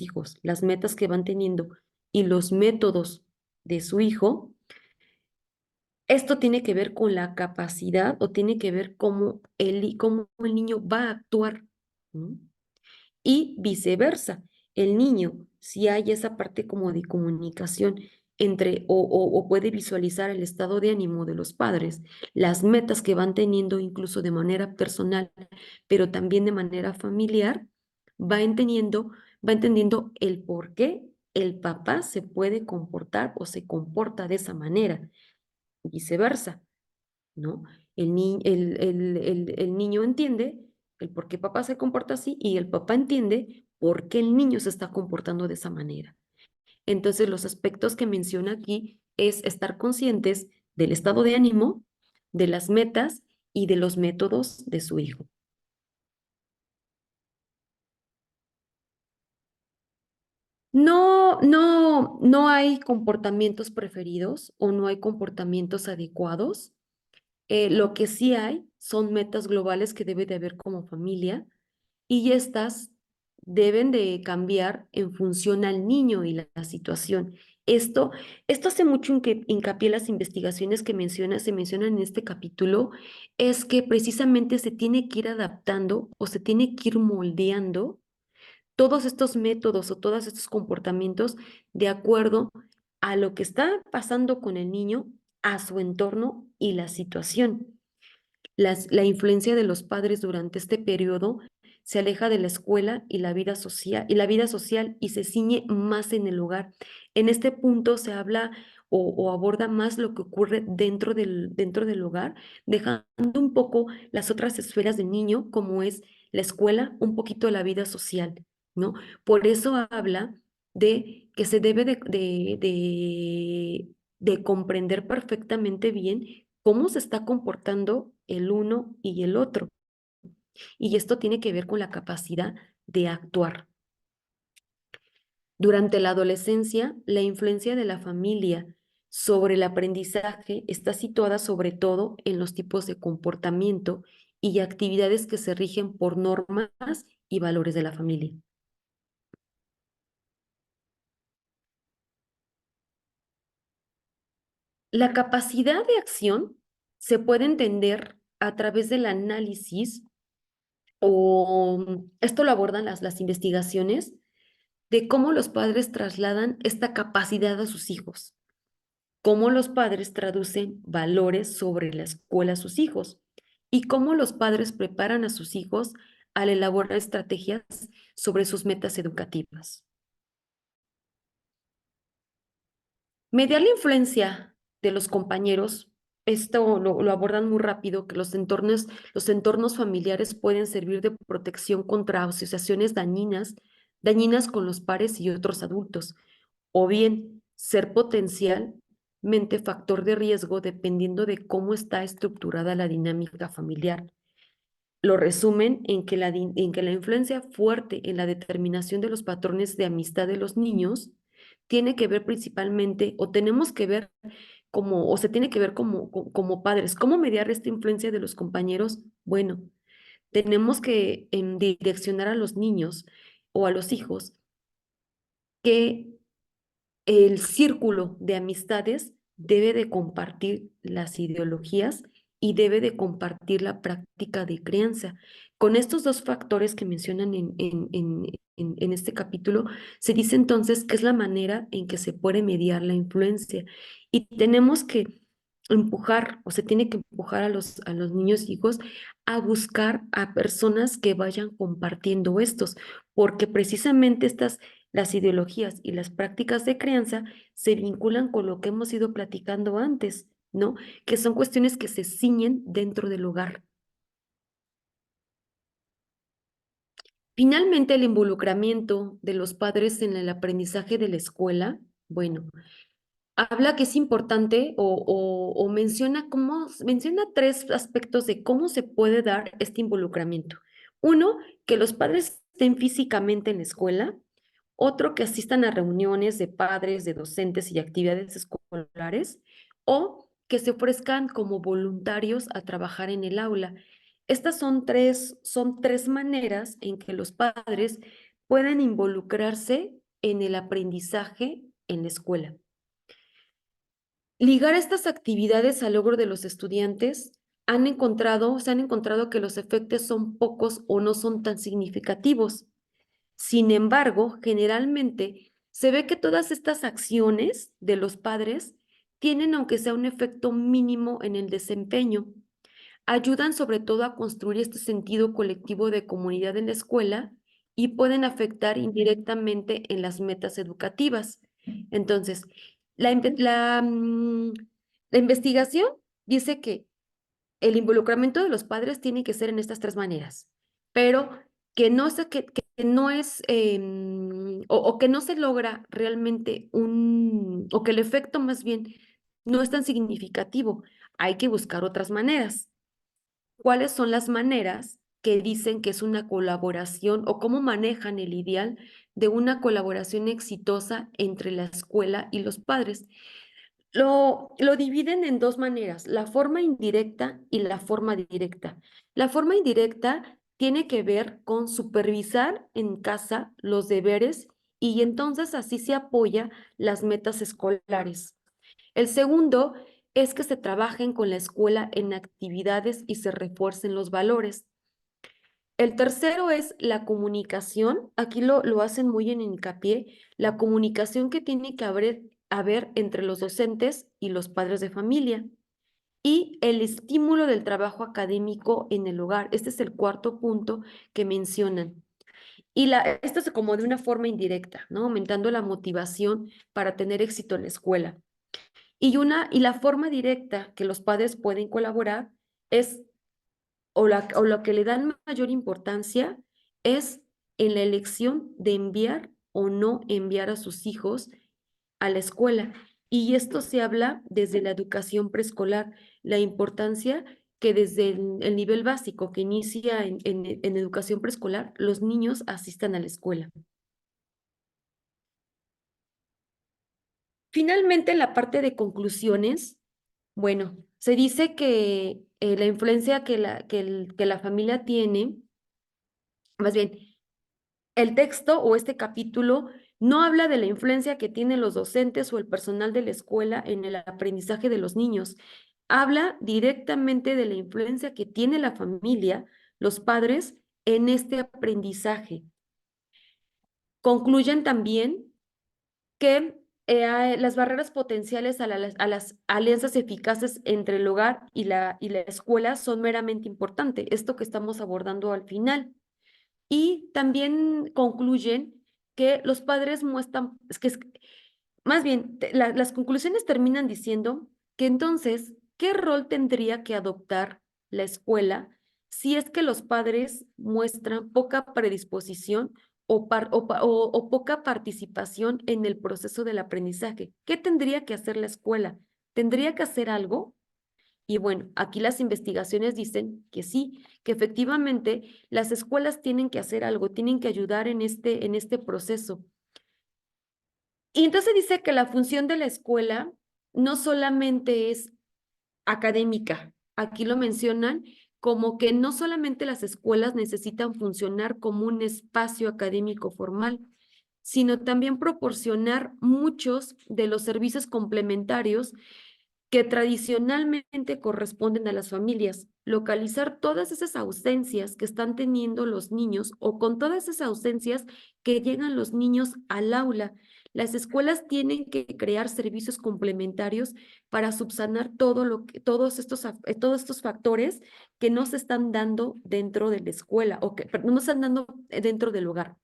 hijos, las metas que van teniendo y los métodos de su hijo. Esto tiene que ver con la capacidad o tiene que ver cómo el niño va a actuar, ¿no? Y viceversa. El niño, si hay esa parte como de comunicación o puede visualizar el estado de ánimo de los padres, las metas que van teniendo incluso de manera personal, pero también de manera familiar, va entendiendo el por qué el papá se puede comportar o se comporta de esa manera, viceversa, ¿no? El niño entiende el por qué papá se comporta así y el papá entiende por qué el niño se está comportando de esa manera. Entonces, los aspectos que menciona aquí es estar conscientes del estado de ánimo, de las metas y de los métodos de su hijo. No hay comportamientos preferidos o no hay comportamientos adecuados. Lo que sí hay son metas globales que debe de haber como familia y estas deben de cambiar en función al niño y la situación. Esto, esto hace mucho hincapié en las investigaciones se mencionan en este capítulo, es que precisamente se tiene que ir adaptando o se tiene que ir moldeando todos estos métodos o todos estos comportamientos de acuerdo a lo que está pasando con el niño, a su entorno y la situación. La influencia de los padres durante este periodo se aleja de la escuela y la vida social y se ciñe más en el hogar. En este punto se habla o aborda más lo que ocurre dentro del hogar, dejando un poco las otras esferas del niño, como es la escuela, un poquito la vida social, ¿no? Por eso habla de que se debe de comprender perfectamente bien cómo se está comportando el uno y el otro. Y esto tiene que ver con la capacidad de actuar. Durante la adolescencia, la influencia de la familia sobre el aprendizaje está situada sobre todo en los tipos de comportamiento y actividades que se rigen por normas y valores de la familia. La capacidad de acción se puede entender a través del análisis esto lo abordan las investigaciones de cómo los padres trasladan esta capacidad a sus hijos, cómo los padres traducen valores sobre la escuela a sus hijos y cómo los padres preparan a sus hijos al elaborar estrategias sobre sus metas educativas. Mediar la influencia de los compañeros, esto lo abordan muy rápido, que los entornos familiares pueden servir de protección contra asociaciones dañinas con los pares y otros adultos, o bien ser potencialmente factor de riesgo dependiendo de cómo está estructurada la dinámica familiar. Lo resumen en que la influencia fuerte en la determinación de los patrones de amistad de los niños tiene que ver principalmente, o tenemos que ver como, o se tiene que ver como padres. ¿Cómo mediar esta influencia de los compañeros? Bueno, tenemos que direccionar a los niños o a los hijos que el círculo de amistades debe de compartir las ideologías y debe de compartir la práctica de crianza. Con estos dos factores que mencionan en este capítulo, se dice entonces que es la manera en que se puede mediar la influencia. Y tenemos que empujar, o se tiene que empujar a los niños e hijos a buscar a personas que vayan compartiendo estos, porque precisamente las ideologías y las prácticas de crianza se vinculan con lo que hemos ido platicando antes, ¿no? Que son cuestiones que se ciñen dentro del hogar. Finalmente, el involucramiento de los padres en el aprendizaje de la escuela, bueno, habla que es importante o menciona tres aspectos de cómo se puede dar este involucramiento. Uno, que los padres estén físicamente en la escuela. Otro, que asistan a reuniones de padres, de docentes y actividades escolares, o que se ofrezcan como voluntarios a trabajar en el aula. Estas son tres maneras en que los padres pueden involucrarse en el aprendizaje en la escuela. Ligar estas actividades al logro de los estudiantes se han encontrado que los efectos son pocos o no son tan significativos. Sin embargo, generalmente se ve que todas estas acciones de los padres tienen, aunque sea un efecto mínimo en el desempeño, ayudan sobre todo a construir este sentido colectivo de comunidad en la escuela y pueden afectar indirectamente en las metas educativas. Entonces, la investigación dice que el involucramiento de los padres tiene que ser en estas tres maneras, pero que no, que no es, o que no se logra realmente o que el efecto más bien no es tan significativo. Hay que buscar otras maneras. ¿Cuáles son las maneras que dicen que es una colaboración o cómo manejan el ideal de una colaboración exitosa entre la escuela y los padres? Lo dividen en dos maneras, la forma indirecta y la forma directa. La forma indirecta tiene que ver con supervisar en casa los deberes y entonces así se apoya las metas escolares. El segundo es que se trabajen con la escuela en actividades y se refuercen los valores. El tercero es la comunicación. Aquí lo hacen muy en hincapié, la comunicación que tiene que haber entre los docentes y los padres de familia. Y el estímulo del trabajo académico en el hogar. Este es el cuarto punto que mencionan. Y esto es como de una forma indirecta, ¿no? Aumentando la motivación para tener éxito en la escuela. Y la forma directa que los padres pueden colaborar es o lo que le dan mayor importancia es en la elección de enviar o no enviar a sus hijos a la escuela. Y esto se habla desde la educación preescolar, la importancia que desde el nivel básico que inicia en educación preescolar, los niños asistan a la escuela. Finalmente, en la parte de conclusiones, bueno, se dice que la influencia que la familia tiene, más bien, el texto o este capítulo no habla de la influencia que tienen los docentes o el personal de la escuela en el aprendizaje de los niños. Habla directamente de la influencia que tiene la familia, los padres, en este aprendizaje. Concluyen también que las barreras potenciales a las alianzas eficaces entre el hogar y la escuela son meramente importantes, esto que estamos abordando al final. Y también concluyen que los padres muestran, más bien, las conclusiones terminan diciendo que entonces, ¿qué rol tendría que adoptar la escuela si es que los padres muestran poca predisposición o poca participación en el proceso del aprendizaje? ¿Qué tendría que hacer la escuela? ¿Tendría que hacer algo? Y bueno, aquí las investigaciones dicen que sí, que efectivamente las escuelas tienen que hacer algo, tienen que ayudar en este proceso. Y entonces dice que la función de la escuela no solamente es académica, aquí lo mencionan como que no solamente las escuelas necesitan funcionar como un espacio académico formal, sino también proporcionar muchos de los servicios complementarios que tradicionalmente corresponden a las familias, localizar todas esas ausencias que están teniendo los niños o con todas esas ausencias que llegan los niños al aula. Las escuelas tienen que crear servicios complementarios para subsanar todos estos factores que no se están dando dentro de la escuela o que no se están dando dentro del hogar.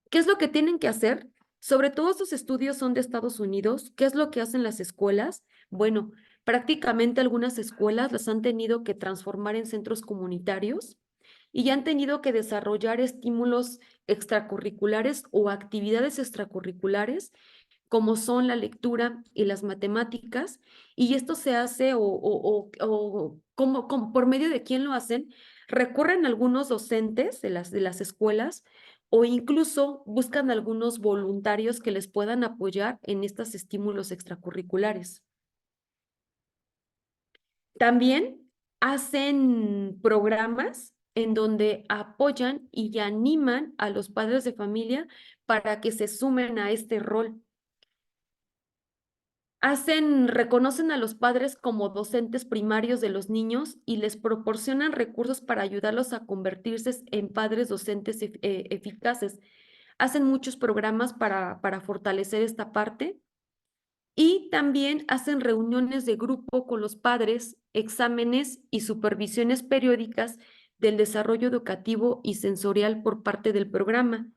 ¿Qué es lo que tienen que hacer? Sobre todo estos estudios son de Estados Unidos. ¿Qué es lo que hacen las escuelas? Bueno, prácticamente algunas escuelas las han tenido que transformar en centros comunitarios y ya han tenido que desarrollar estímulos extracurriculares o actividades extracurriculares como son la lectura y las matemáticas, y esto se hace por medio de quién lo hacen, recurren algunos docentes de las escuelas o incluso buscan algunos voluntarios que les puedan apoyar en estos estímulos extracurriculares. También hacen programas en donde apoyan y animan a los padres de familia para que se sumen a este rol. Reconocen a los padres como docentes primarios de los niños y les proporcionan recursos para ayudarlos a convertirse en padres docentes eficaces. Hacen muchos programas para fortalecer esta parte y también hacen reuniones de grupo con los padres, exámenes y supervisiones periódicas del desarrollo educativo y sensorial por parte del programa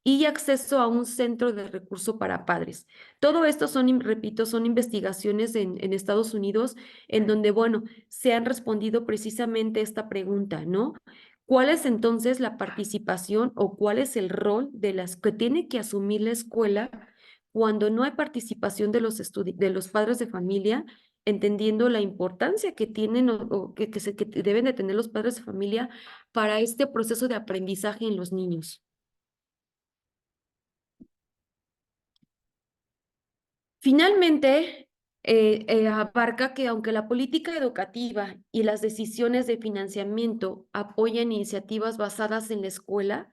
y acceso a un centro de recurso para padres. Todo esto son, repito, son investigaciones en Estados Unidos en donde, bueno, se han respondido precisamente esta pregunta, ¿no? ¿Cuál es entonces la participación o cuál es el rol de las que tiene que asumir la escuela cuando no hay participación de de los padres de familia, entendiendo la importancia que tienen que deben de tener los padres de familia para este proceso de aprendizaje en los niños? Finalmente, abarca que aunque la política educativa y las decisiones de financiamiento apoyan iniciativas basadas en la escuela,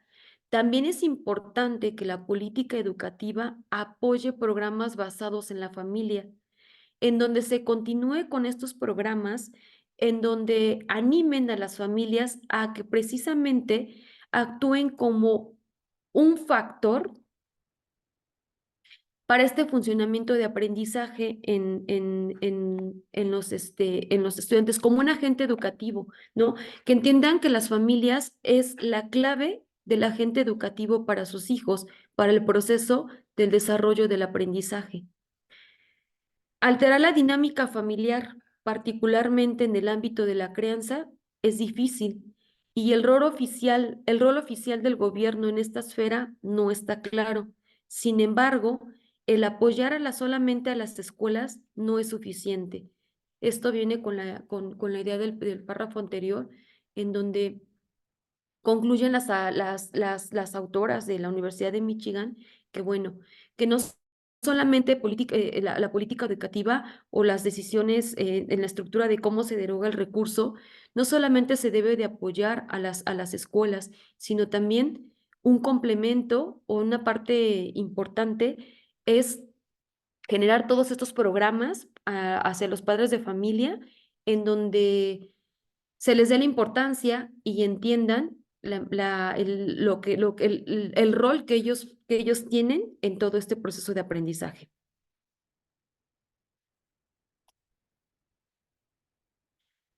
también es importante que la política educativa apoye programas basados en la familia, en donde se continúe con estos programas, en donde animen a las familias a que precisamente actúen como un factor para este funcionamiento de aprendizaje en los estudiantes como un agente educativo, ¿no? Que entiendan que las familias es la clave del agente educativo para sus hijos, para el proceso del desarrollo del aprendizaje. Alterar la dinámica familiar, particularmente en el ámbito de la crianza, es difícil y el rol oficial del gobierno en esta esfera no está claro. Sin embargo, el apoyar solamente a las escuelas no es suficiente. Esto viene con la idea del párrafo anterior, en donde concluyen las autoras de la Universidad de Michigan que, bueno, que no solamente la política educativa o las decisiones en la estructura de cómo se deroga el recurso, no solamente se debe de apoyar a las escuelas, sino también un complemento o una parte importante es generar todos estos programas hacia los padres de familia en donde se les dé la importancia y entiendan el rol que ellos tienen en todo este proceso de aprendizaje.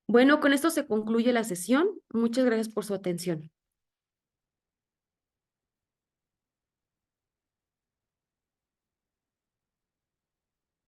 Bueno, con esto se concluye la sesión. Muchas gracias por su atención.